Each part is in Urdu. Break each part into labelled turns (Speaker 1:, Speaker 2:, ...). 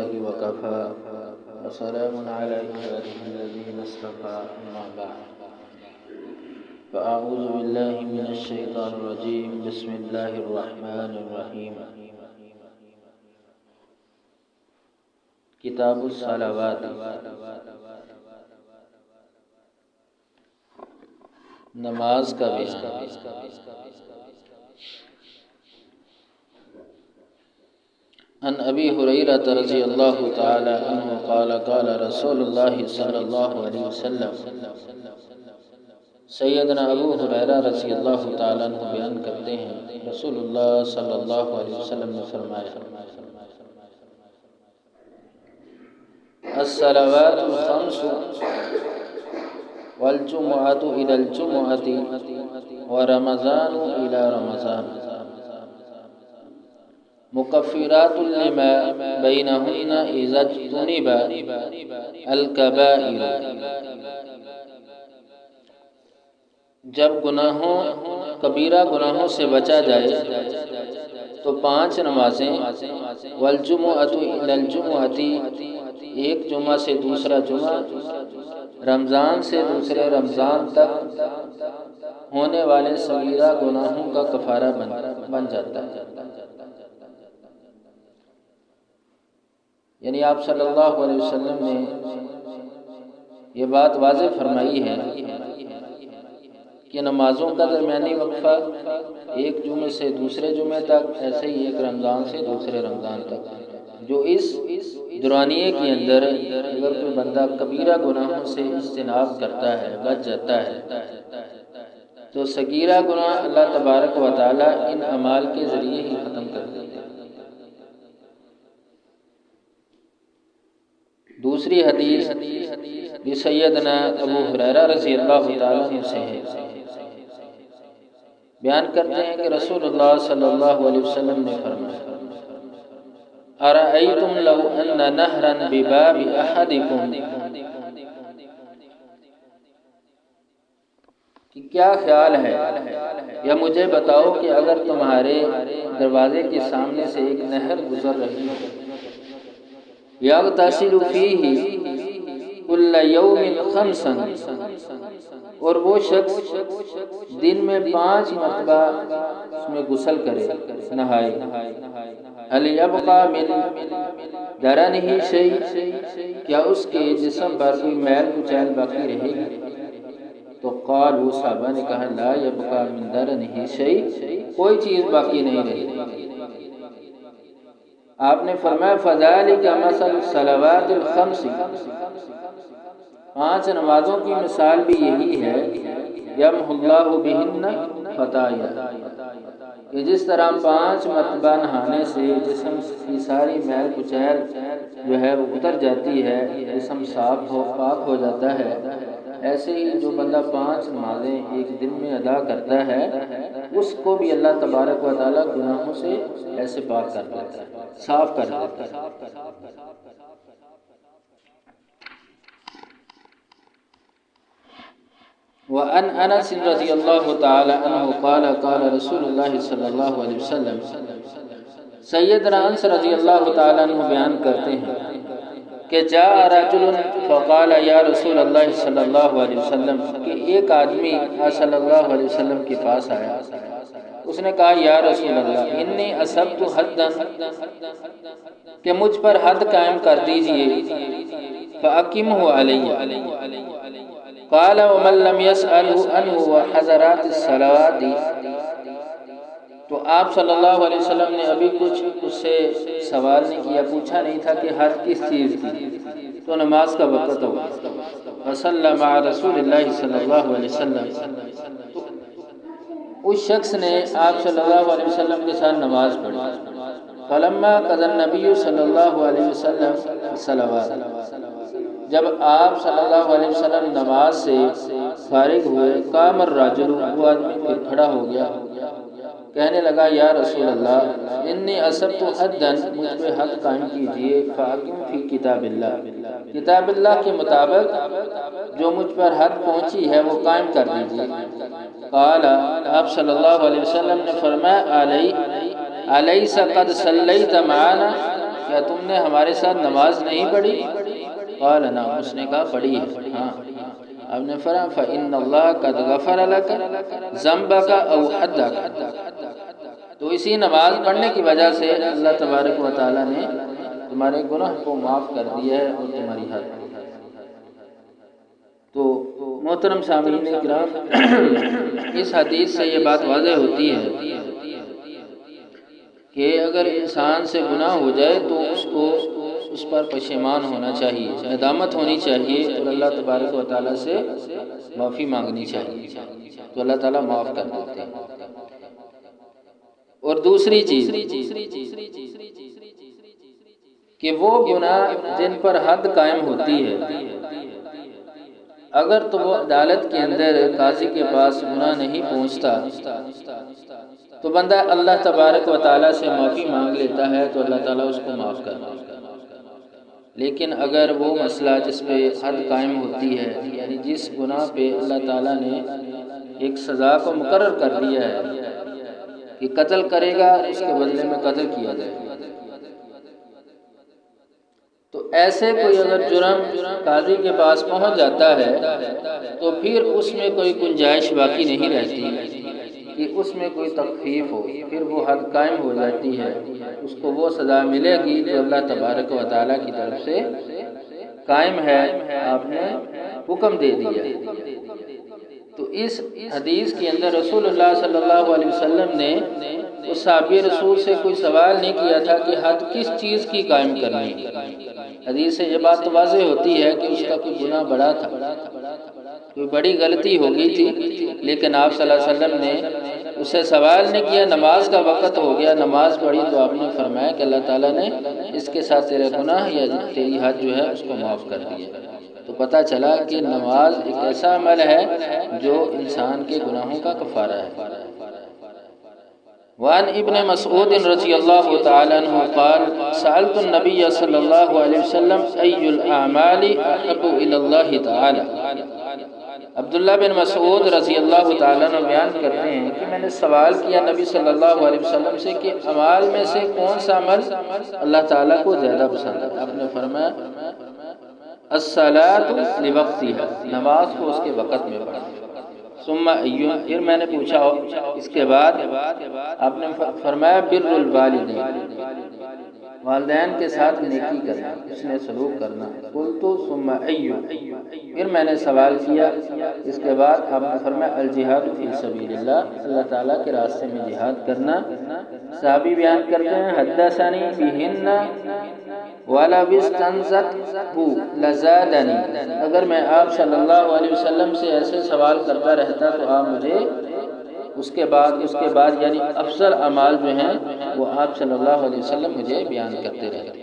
Speaker 1: بالله وكفى وسلام على عباده الذين اصطفى أما بعد فأعوذ بالله من الشيطان الرجيم بسم الله الرحمن الرحيم کتاب الصلوات نماز کا بیان۔ عن ابی ہریرہ رضی اللہ تعالی عنہ قال قال رسول اللہ صلی اللہ علیہ وسلم، سیدنا ابو ہریرہ رضی اللہ تعالی عنہ بیان کرتے ہیں رسول اللہ صلی اللہ علیہ وسلم نے فرمایا، الصلوات الخمس والجمعة إلى الجمعة ورمضان إلى رمضان مكفرات لما بينهن إذا اجتنب الكبائر۔ جب کبیرہ گناہوں سے بچا جائے تو 5 نمازیں، والجمعة إلى الجمعة، ایک جمعہ سے دوسرا جمعہ، رمضان سے دوسرے رمضان تک ہونے والے صغیرہ گناہوں کا کفارہ بن جاتا ہے۔ یعنی آپ صلی اللہ علیہ وسلم نے یہ بات واضح فرمائی ہے کہ نمازوں کا درمیانی وقفہ ایک جمعے سے دوسرے جمعے تک، ایسے ہی ایک رمضان سے دوسرے رمضان تک، جو اس دورانیے کے اندر اگر کوئی بندہ کبیرہ گناہوں سے اجتناب کرتا ہے، بچ جاتا ہے، تو صغیرہ گناہ اللہ تبارک و تعالی ان اعمال کے ذریعے ہی ختم کر دیتے ہیں۔ دوسری حدیث بھی سیدنا ابو ہریرہ رضی اللہ تعالیٰ عنہ سے ہے، بیان کرتے ہیں کہ رسول اللہ صلی اللہ علیہ وسلم نے فرمایا، ارأیتم لو ان نہرا بباب احدکم، کہ کیا خیال ہے، یا مجھے بتاؤ کہ اگر تمہارے دروازے کے سامنے سے ایک نہر گزر رہی ہے، یغتسل فیہ کل یوم 5، اور وہ شخص دن میں 5 مرتبہ اس میں غسل کرے، نہائے، هل یبقى من درنہ شیء، کیا اس کے جسم پر کوئی میل کچیل باقی رہے گی؟ تو قال، وہ صحابہ نے کہا، لا یبقى من درنہ شیء، کوئی چیز باقی نہیں رہے گی۔ آپ نے فرمایا، فذلک مثل الصلوات الخمس، 5 نمازوں کی مثال بھی یہی ہے، یمحو اللہ بہن خطایا، کہ جس طرح 5 مرتبہ نہانے سے جسم کی ساری میل کچیل جو ہے وہ اتر جاتی ہے، جسم صاف پاک ہو جاتا ہے، ایسے ہی جو بندہ 5 نمازیں ایک دن میں ادا کرتا ہے، اس کو بھی اللہ تبارک و تعالیٰ گناہوں سے ایسے پاک کر دیتا ہے، صاف کر دیتا ہے۔ وعن انس رضی اللہ تعالی عنہ قال قال رسول اللہ صلی اللہ علیہ وسلم، سیدنا انس رضی اللہ تعالی عنہ بیان کرتے ہیں کہ جاء رجل فقال یا رسول اللہ صلی اللہ علیہ وسلم، کہ ایک آدمی صلی اللہ علیہ وسلم کے پاس آیا، اس نے کہا، یا رسول اللہ، انی اصبت حدا، کہ مجھ پر حد قائم کر دیجئے، فاقمہ علی، قال ومن لم يسأله عنه وحضرات الصلوات، تو آپ صلی اللہ علیہ وسلم نے ابھی کچھ اس سے سوال نہیں کیا، پوچھا نہیں تھا کہ حد کس چیز کی، تو نماز کا وقت ہو، وصلی مع رسول اللہ صلی اللہ علیہ وسلم، اس شخص نے آپ صلی اللہ علیہ وسلم کے ساتھ نماز پڑھی، فلما قضى النبی صلی اللہ علیہ وسلم الصلوات، جب آپ صلی اللہ علیہ وسلم نماز سے فارغ ہوئے، قام الرجل، وہ آدمی پھر کھڑا ہو گیا، کہنے لگا، یا رسول اللہ، انی اصبت حدا، مجھ پہ حد قائم کیجئے، فاقم فی کتاب اللہ، کتاب اللہ کے مطابق جو مجھ پر حد پہنچی ہے وہ قائم کر دیجئے۔ قال، آپ صلی اللہ علیہ وسلم نے فرمایا، الیس قد صلیت معنا، کیا تم نے ہمارے ساتھ نماز نہیں پڑھی؟ قال نعم، اس نے کہا پڑھی ہے ہاں۔ آپ نے فرمایا فإن اللہ قد غفر لك ذنبك او حدك، تو اسی نماز پڑھنے کی وجہ سے اللہ تبارک و تعالیٰ نے تمہارے گناہ کو معاف کر دیا ہے اور تمہاری حد۔ تو محترم سامعین کرام، اس حدیث سے یہ بات واضح ہوتی ہے کہ اگر انسان سے گناہ ہو جائے تو اس کو اس پر پشیمان ہونا چاہیے، ندامت ہونی چاہیے اور اللہ تبارک و تعالیٰ سے معافی مانگنی چاہیے، تو اللہ تعالیٰ معاف کر دیتے ہیں۔ اور دوسری چیز کہ وہ گناہ جن پر حد قائم ہوتی ہے، اگر تو وہ عدالت کے اندر قاضی کے پاس گناہ نہیں پہنچتا تو بندہ اللہ تبارک و تعالیٰ سے معافی مانگ لیتا ہے تو اللہ تعالیٰ اس کو معاف کر دیتا ہے۔ لیکن اگر وہ مسئلہ جس پہ حد قائم ہوتی ہے، یعنی جس گناہ پہ اللہ تعالیٰ نے ایک سزا کو مقرر کر دیا ہے کہ قتل کرے گا اس کے بدلے میں قتل کیا جائے گا، تو ایسے کوئی اگر جرم قاضی کے پاس پہنچ جاتا ہے تو پھر اس میں کوئی گنجائش باقی نہیں رہتی کہ اس میں کوئی تخفیف ہو، پھر وہ حد قائم ہو جاتی ہے، اس کو وہ سزا ملے گی جو اللہ تبارک و تعالیٰ کی طرف سے قائم ہے، آپ نے حکم دے دیا۔ تو اس حدیث کے اندر رسول اللہ صلی اللہ علیہ وسلم نے اس صحابی رسول سے کوئی سوال نہیں کیا تھا کہ حد کس چیز کی قائم کرنی ہے۔ حدیث سے یہ بات واضح ہوتی ہے کہ اس کا کوئی گناہ بڑا تھا، کوئی بڑی غلطی ہو گئی تھی، لیکن آپ صلی اللہ علیہ وسلم نے اسے سوال نہیں کیا۔ نماز کا وقت ہو گیا، نماز پڑھی تو آپ نے فرمایا کہ اللہ تعالیٰ نے اس کے ساتھ تیرے گناہ یا تیری حد جو ہے اس کو معاف کر دیا۔ تو پتہ چلا کہ نماز ایک ایسا عمل ہے جو انسان کے گناہوں کا کفارہ ہے۔ وعن ابن مسعود رضی اللہ تعالی عنہ قال سألت النبی صلی اللہ علیہ وسلم ای الاعمال احب الی اللہ تعالی۔ عبداللہ بن مسعود رضی اللہ تعالیٰ عنہ بیان کرتے ہیں کہ میں نے سوال کیا نبی صلی اللہ علیہ وسلم سے کہ اعمال میں سے کون سا عمل اللہ تعالیٰ کو زیادہ پسند ہے؟ آپ نے فرمایا الصلاۃ لوقتها، نماز کو اس کے وقت میں پڑھنا۔ ثم ایوم، پھر میں نے پوچھا اس کے بعد آپ نے فرمایا بر الوالدین، والدین کے ساتھ نیکی کرنا، اس نے سلوک کرنا۔ قلت ثم ایوم، پھر میں نے سوال کیا اس کے بعد آپ نے فرمایا الجہاد فی سبیل اللہ، اللہ تعالیٰ کے راستے میں جہاد کرنا۔ صحابی بیان کرتے ہیں حدثنی بہن وَلَوِ اسْتَنْزَتْهُ لَزَادَنِي، اگر میں آپ صلی اللہ علیہ وسلم سے ایسے سوال کرتا رہتا تو آپ مجھے اس کے بعد یعنی افضل اعمال جو ہیں وہ آپ صلی اللہ علیہ وسلم مجھے بیان کرتے رہتے۔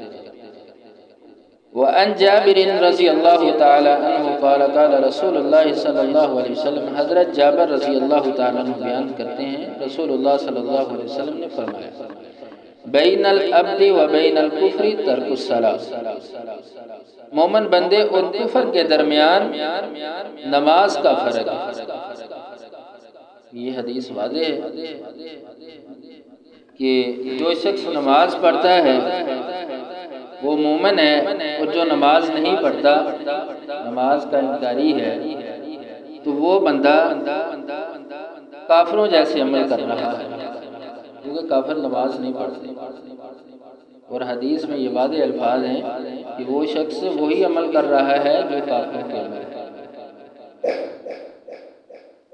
Speaker 1: وعن جابر رضی اللہ تعالی عنہ قال قال رسول اللہ صلی اللہ علیہ وسلم، حضرت جابر رضی اللہ تعالی عنہ بیان کرتے ہیں رسول اللہ صلی اللہ علیہ وسلم نے فرمایا بین العبد و بین الکفر ترک الصلاۃ، مومن بندے اور کفر کے درمیان نماز کا فرق ہے۔ یہ حدیث واضح ہے کہ جو شخص نماز پڑھتا ہے وہ مومن ہے، اور جو نماز نہیں پڑھتا، نماز کا انکاری ہے، تو وہ بندہ کافروں جیسے عمل کر رہا ہے، کیونکہ کافر نماز نہیں پڑھتے۔ اور حدیث میں یہ واضح الفاظ ہیں کہ وہ شخص وہی عمل کر رہا ہے جو کافروں کے عمل ہے۔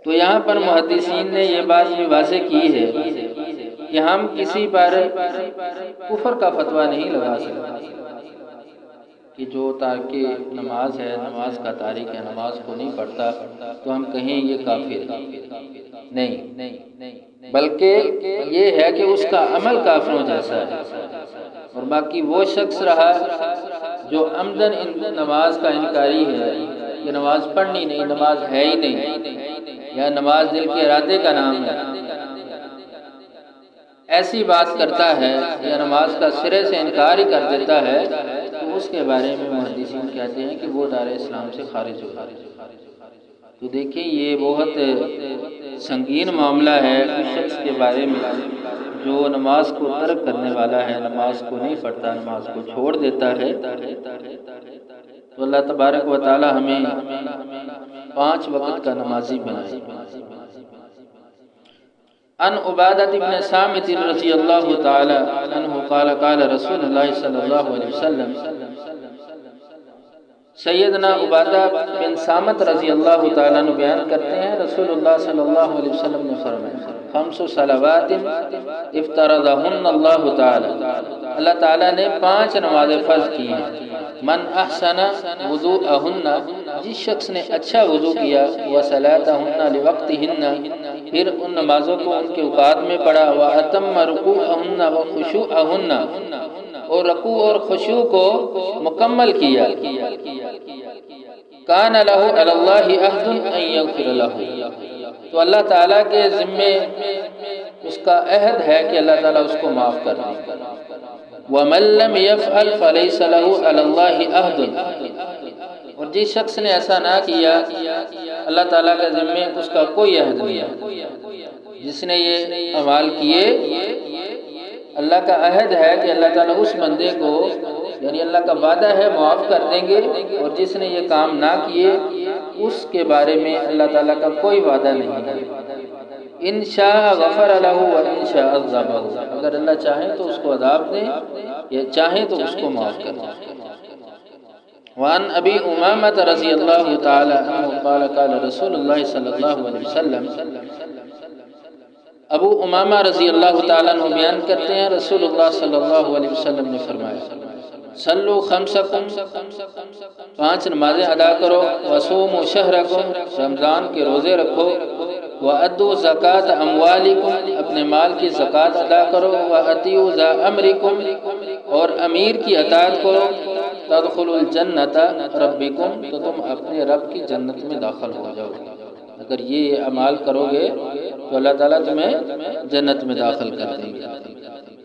Speaker 1: تو یہاں پر محدثین نے یہ بات بھی واضح کی ہے کہ ہم کسی پر کفر کا فتویٰ نہیں لگا سکتے کہ جو تارک نماز ہے، نماز کا تارک ہے، نماز کو نہیں پڑھتا تو ہم کہیں یہ کافر ہے، نہیں، بلکہ یہ ہے کہ اس کا عمل کافروں جیسا ہے۔ اور باقی وہ شخص رہا جو عمدن نماز کا انکاری ہے کہ نماز پڑھنی نہیں، نماز ہے ہی نہیں، یا نماز دل کے ارادے کا نام ہے، ایسی بات کرتا ہے یا نماز کا سرے سے انکار ہی کر دیتا ہے، تو اس کے بارے میں محدثین کہتے ہیں کہ وہ دار اسلام سے خارج ہو جائے۔ تو دیکھیں یہ بہت سنگین معاملہ ہے، اس شخص کے بارے میں جو نماز کو ترک کرنے والا ہے، نماز کو نہیں پڑھتا، نماز کو چھوڑ دیتا ہے، تو اللہ تبارک و تعالی ہمیں 5 وقت کا نمازی بنائے۔ ان عبادہ بن صامت رضی اللہ تعالی عنہ قال قال رسول اللہ صلی اللہ علیہ وسلم، سیدنا عبادہ بن صامت رضی اللہ تعالیٰ عنہ بیان کرتے ہیں رسول اللہ صلی اللہ علیہ وسلم نے فرمایا 5 صلوات افترضہن اللہ تعالی، اللہ تعالیٰ نے 5 نمازیں فرض کی ہیں۔ من احسن وضوءہن، جس شخص نے اچھا وضو کیا، وصلاتہن لوقتہن، پھر ان نمازوں کو ان کے اوقات میں پڑھا، واتم رکوعہن وخشوعہن، اور رکوع اور خشوع کو مکمل کیا، کان لہ علی اللہ عہد ان یغفر لہ، تو اللہ تعالیٰ کے ذمے اس کا عہد ہے کہ اللہ تعالیٰ اس کو معاف کر دے۔ ومن لم یفعل فلیس لہ علی اللہ عہد، اور جس شخص نے ایسا نہ کیا اللہ تعالیٰ کے ذمے اس کا کوئی عہد نہیں ہے۔ جس نے یہ اعمال کیے اللہ کا عہد ہے کہ اللہ تعالیٰ اس بندے کو، یعنی اللہ کا وعدہ ہے معاف کر دیں گے، اور جس نے یہ کام نہ کیے اس کے بارے میں اللہ تعالیٰ کا کوئی وعدہ نہیں ہے۔ ان شاء غفر لہ و ان شاء عذبہ، اگر اللہ چاہے تو اس کو عذاب دیں یا چاہے تو اس کو معاف کر دیں۔ وعن ابی امامۃ رضی اللہ تعالی عنہ قال قال رسول اللہ صلی اللہ علیہ وسلم، ابو امامہ رضی اللہ تعالیٰ عنہ بیان کرتے ہیں رسول اللہ صلی اللہ علیہ وسلم نے فرمایا صلو خمسکم، 5 نمازیں ادا کرو، وصوموا شہرکم، رمضان کے روزے رکھو، وَأَدُّوا زَكَاةَ أَمْوَالِكُمْ، اپنے مال کی زکوٰۃ ادا کرو، وَأَطِيعُوا ذَا أَمْرِكُمْ، اور امیر کی اطاعت کرو، تَدْخُلُوا الْجَنَّةَ رَبِّكُمْ، تو تم اپنے رب کی جنت میں داخل ہو جاؤ گے۔ اگر یہ اعمال کرو گے تو اللہ تعالیٰ تمہیں جنت میں داخل کر دیں گے۔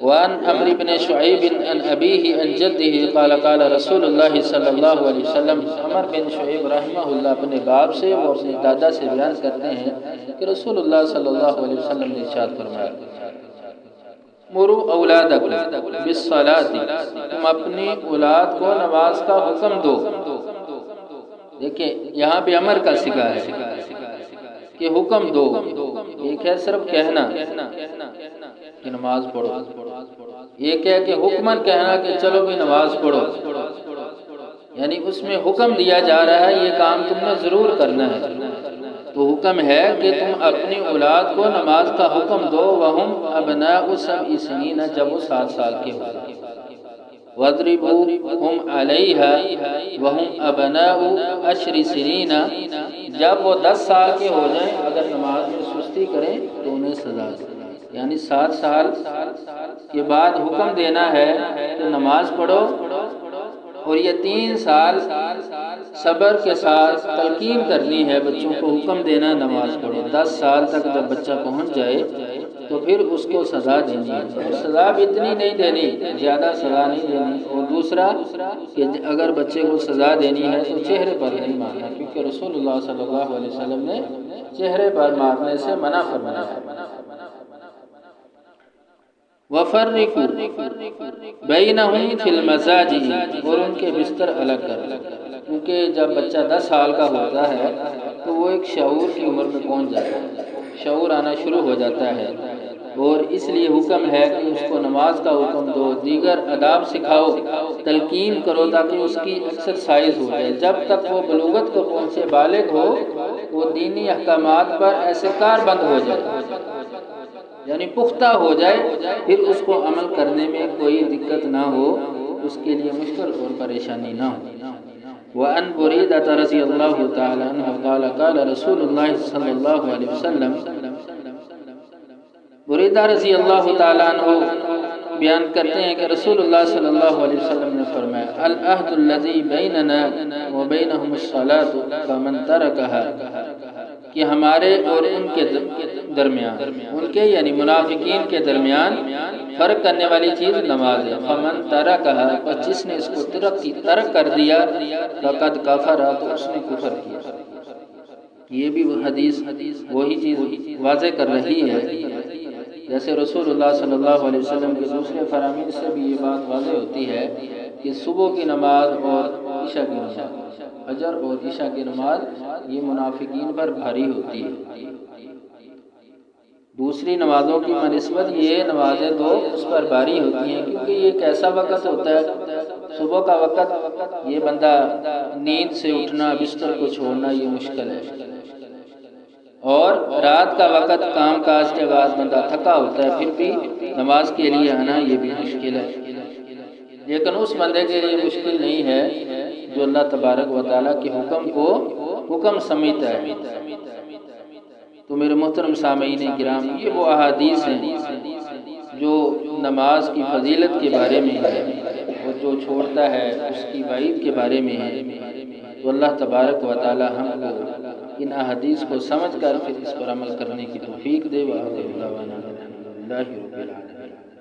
Speaker 1: وعن عمرو بن شعیب عن ابیہ عن جدہ قال قال رسول اللہ صلی اللہ علیہ وسلم، عمر بن شعیب رحمہ اللہ اپنے باپ سے وہ اپنے دادا سے بیان کرتے ہیں کہ رسول اللہ صلی اللہ علیہ وسلم نے ارشاد فرمایا مروا اولادکم بالصلاۃ، تم اپنی اولاد کو نماز کا حکم دو۔ دیکھیں یہاں پہ امر کا صیغہ ہے کہ حکم دو، ایک ہے صرف کہنا کہ نماز پڑھو، ایک ہے کہ حکمن کہنا کہ چلو بھی نماز پڑھو، یعنی اس میں حکم دیا جا رہا ہے یہ کام تم نے ضرور کرنا ہے۔ تو حکم ہے کہ تم اپنی اولاد کو نماز کا حکم دو، وہم ابناء 7 سنین، جب وہ 7 سال کے ہو، وَاضْرِبُوهُمْ عَلَيْهَا وَهُمْ أَبْنَاءُ 10 سنین، جب وہ 10 سال کے ہو جائیں اگر نماز میں سستی کریں تو انہیں سزا دیں، یعنی 7 سال کے بعد حکم دینا ہے کہ نماز پڑھو، اور یہ 3 سال صبر کے ساتھ تلقین کرنی ہے، بچوں کو حکم دینا نماز پڑھو۔ 10 سال تک جب بچہ پہنچ جائے تو پھر اس کو سزا دینی ہے، سزا بھی اتنی نہیں دینی، زیادہ سزا نہیں دینی۔ اور دوسرا کہ اگر بچے کو سزا دینی ہے تو چہرے پر نہیں مارنا، کیونکہ رسول اللہ صلی اللہ علیہ وسلم نے چہرے پر مارنے سے منع فرمایا ہے۔ وَفَرِّقُوا بَيْنَهُمْ فِي الْمَضَاجِعِ، اور ان کے بستر الگ کر، کیونکہ جب بچہ 10 سال کا ہوتا ہے تو وہ ایک شعور کی عمر میں پہنچ جاتا ہے، شعور آنا شروع ہو جاتا ہے، اور اس لیے حکم ہے کہ اس کو نماز کا حکم دو، دیگر آداب سکھاؤ، تلقین کرو تاکہ اس کی ایکسرسائز ہو جائے۔ جب تک وہ بلوغت کو پہنچے، بالغ ہو، وہ دینی احکامات پر ایسے کار بند ہو جائے، یعنی پختہ ہو جائے، پھر اس کو عمل کرنے میں کوئی دقت نہ ہو، اس کے لیے مشکل اور پریشانی نہ ہو۔ وَأَنْ بُرَيْدَةَ رضی اللہ تعالی عنہ قال قال رسول اللہ صلی اللہ علیہ وسلم، بریدہ رضی اللہ تعالی عنہ بیان کرتے ہیں کہ رسول اللہ صلی اللہ علیہ وسلم نے فرمایا العہد الذی بیننا وبینہم الصلاۃ فمن ترکها، کہ ہمارے اور ان کے درمیان، ان کے یعنی منافقین کے درمیان فرق کرنے والی چیز نماز ہے، فمن ترکها، پس جس نے اس کو ترک کر دیا، فقد کفر، تو اس نے کفر کیا۔ یہ بھی حدیث وہی چیز واضح کر رہی ہے جیسے رسول اللہ صلی اللہ علیہ وسلم کے دوسرے فرامین سے بھی یہ بات واضح ہوتی ہے کہ صبح کی نماز اور عشاء کی نماز، فجر اور عشاء کی نماز یہ منافقین پر بھاری ہوتی ہے۔ دوسری نمازوں کی بنسبت یہ نمازیں تو اس پر بھاری ہوتی ہیں، کیونکہ یہ ایک ایسا وقت ہوتا ہے، صبح کا وقت، یہ بندہ نیند سے اٹھنا، بستر کو چھوڑنا یہ مشکل ہے، اور رات کا وقت کام کاج کے بعد بندہ تھکا ہوتا ہے، پھر بھی نماز کے لیے آنا یہ بھی مشکل ہے۔ لیکن اس بندے کے لیے مشکل نہیں ہے جو اللہ تبارک و تعالیٰ کے حکم کو حکم سمجھتا ہے۔ تو میرے محترم سامعین کرام، یہ وہ احادیث ہیں جو نماز کی فضیلت کے بارے میں ہے، اور جو چھوڑتا ہے اس کی وعید کے بارے میں ہے۔ تو اللہ تبارک و تعالی ہم کو ان احادیث کو سمجھ کر پھر اس پر عمل کرنے کی توفیق دے۔ وآخر دعوانا الحمدللہ رب العالمین۔